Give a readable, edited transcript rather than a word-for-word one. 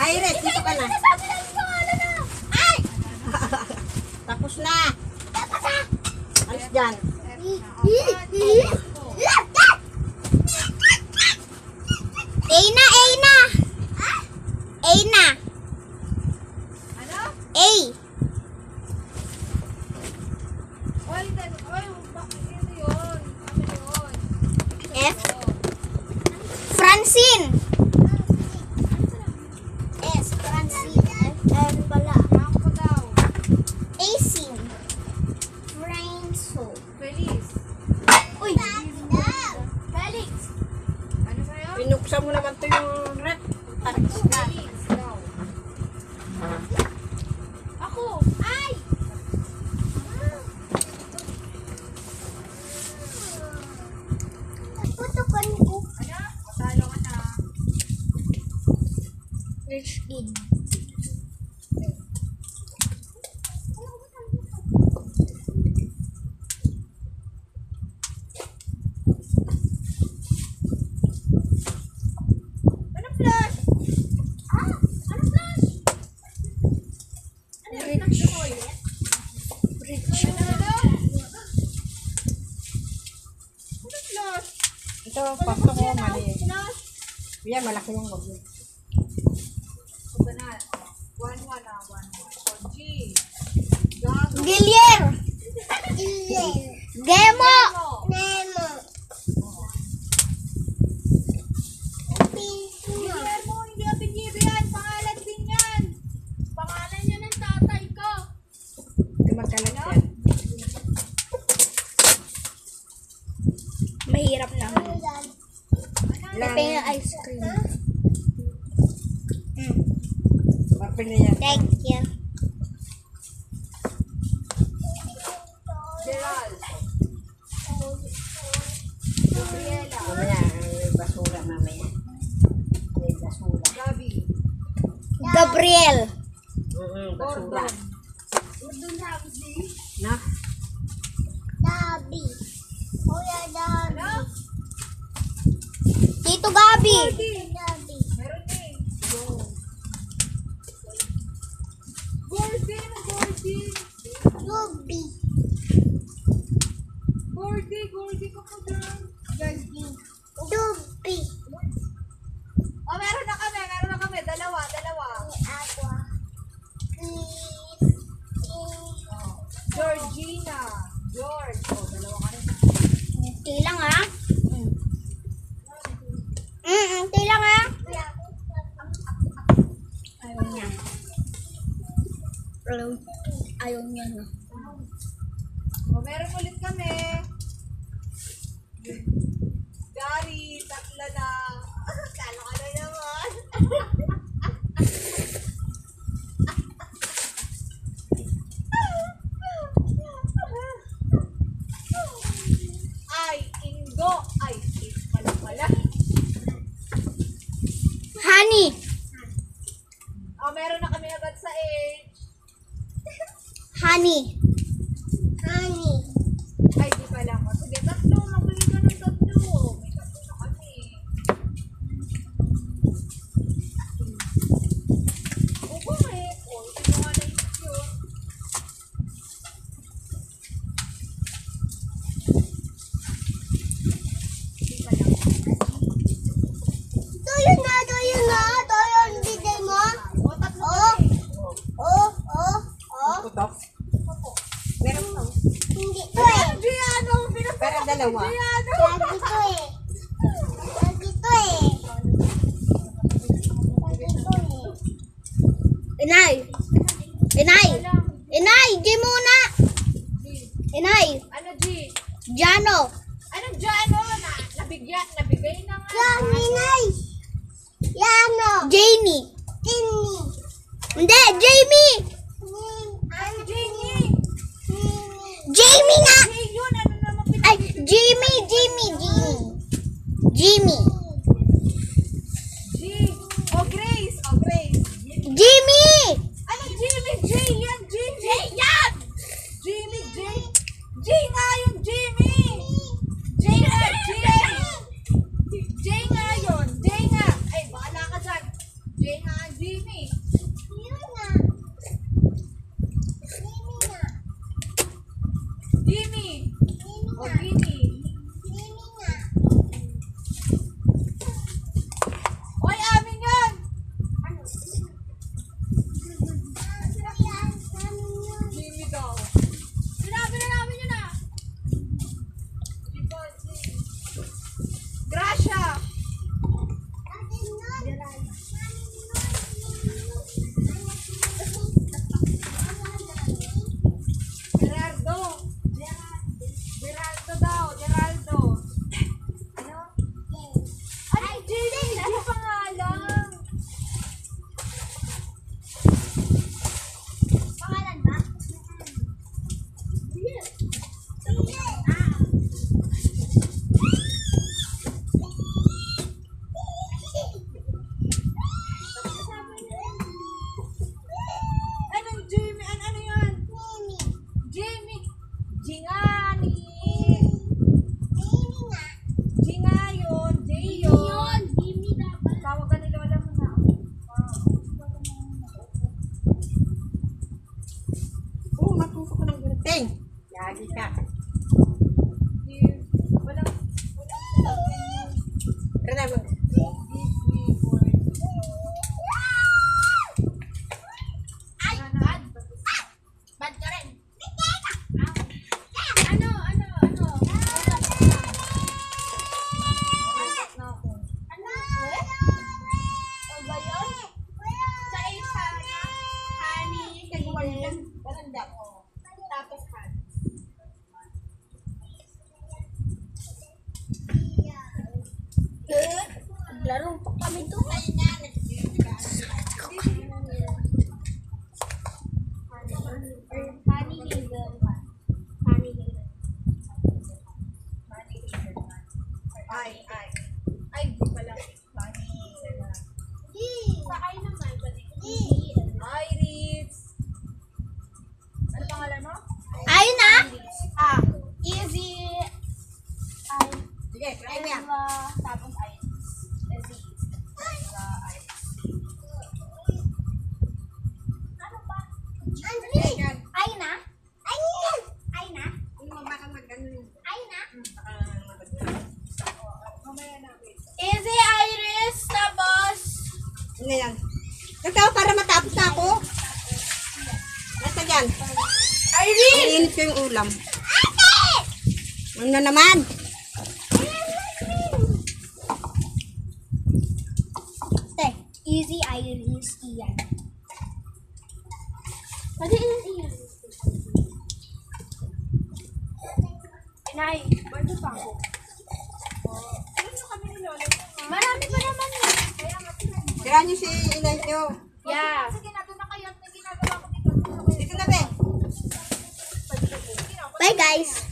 Iris, dito ka na. Ay! Tapos na. Alis dyan. Aina, Aina. Aina. Ano? A. Oy, bakit ito yun? Ano yun? F. Francine. S. Francine. F pala. Ako daw. Acing. Franso. Feliz. Uy. Felix. Ano sa'yo? Pinuksan mo naman to yung rep. Tarakis na. Feliz daw. Ako. Ay. Putukan ko. Ano? Matalo ka na. Rich kid. Anong flash? Ah, ano flash? Ano yung flash mo ulit? Rich. Ano daw? Anong flash? Ito, pasto ko, mali. Flash? Yan, malaki yung gobi. Banal. 1-1 ah. 1-1. G. Gago. Gilier. Gemo. Nemo. Guillermo, hindi ka binibig yan. Pangalan din yan. Pangalan yan ng tatay ko. Ito magkalat yan. Mahirap naman. Lang, Ito yung ice cream. papin na yan. Thank you. Gerald. Gabriela. Mamaya, may basura mamaya. May basura. Gabi. Gabriel. Basura. Gordon Ramsay. Na? Gabi. Kuya Gabi. Ano? Tito Gabi. Gabi. Meron din. Go. Gordon. Gordon. Gabi. Gordy ka po dyan. Dubi. Oh, meron na kami. Dalawa. Aqua. Georgina. George. Oh, dalawa ka rin. Unti lang ha. Unti lang ha. Ayaw niya. Ayaw niya na. Oh, meron ulit kami. Gary, tatlo na. Kala ka na naman. Ay, Indo. Ay, pala. Honey. Oh, meron na kami agad sa age. Honey. Honey. Ay, di pala mo. Sige, tatlo. Magbili ka ng tatlo. May tatlo na kami. Oo, may. Oh, hindi mo nga naisip yun. Di pala mo. Tuyo na. Tuyo ang bigay mo. Oh, tatlo kami. Ito to? Meron to. Hindi to eh. Giano, Pero dalawa. Giano. Lagi to eh. Lagi to eh. Lagi to eh. Inay. Inay, G muna. Inay. Ano, G? Jano. Ano, Giano? Nabigay na nga. Inay. Yano. Jamie. Hindi, Jamie. Ano, Jamie? Jamie nga. Hey, yun. Ano naman Ay, Jamie. Jimmy. G. Oh, Grace. Jimmy. Ano, Jimmy? J yan, Jimmy. J yan. Jimmy, J. J nga yung Jimmy. J nga, J. J nga yun. J nga. Ay, bahala ka dyan. J nga, Jimmy. Ay. Ay, di pala. Sa ay naman, pati. Iris. Ano pangalan mo? Ayun na. Easy. Sige, try mo yan. Tapos ay. Easy. Ay. Ano pa? Yan. Ay na. Ay na. Ay na. Baka mag-ano yun. Ay na. Easy, Iris. Tapos. Ano yan? Ikaw, para matapos na ako. Nasa dyan. Iris! Iinit ko yung ulam. Ano na naman? Easy Iris Ian. Pwede ilan Ian? Inay, ba't pa ako? Ano na kami ni Lola? Marami pa naman eh. Kaya niyo si inay niyo. Yeah. Sige na, doon na kayo. May ginagawa ko dito. Dito na, be. Bye guys.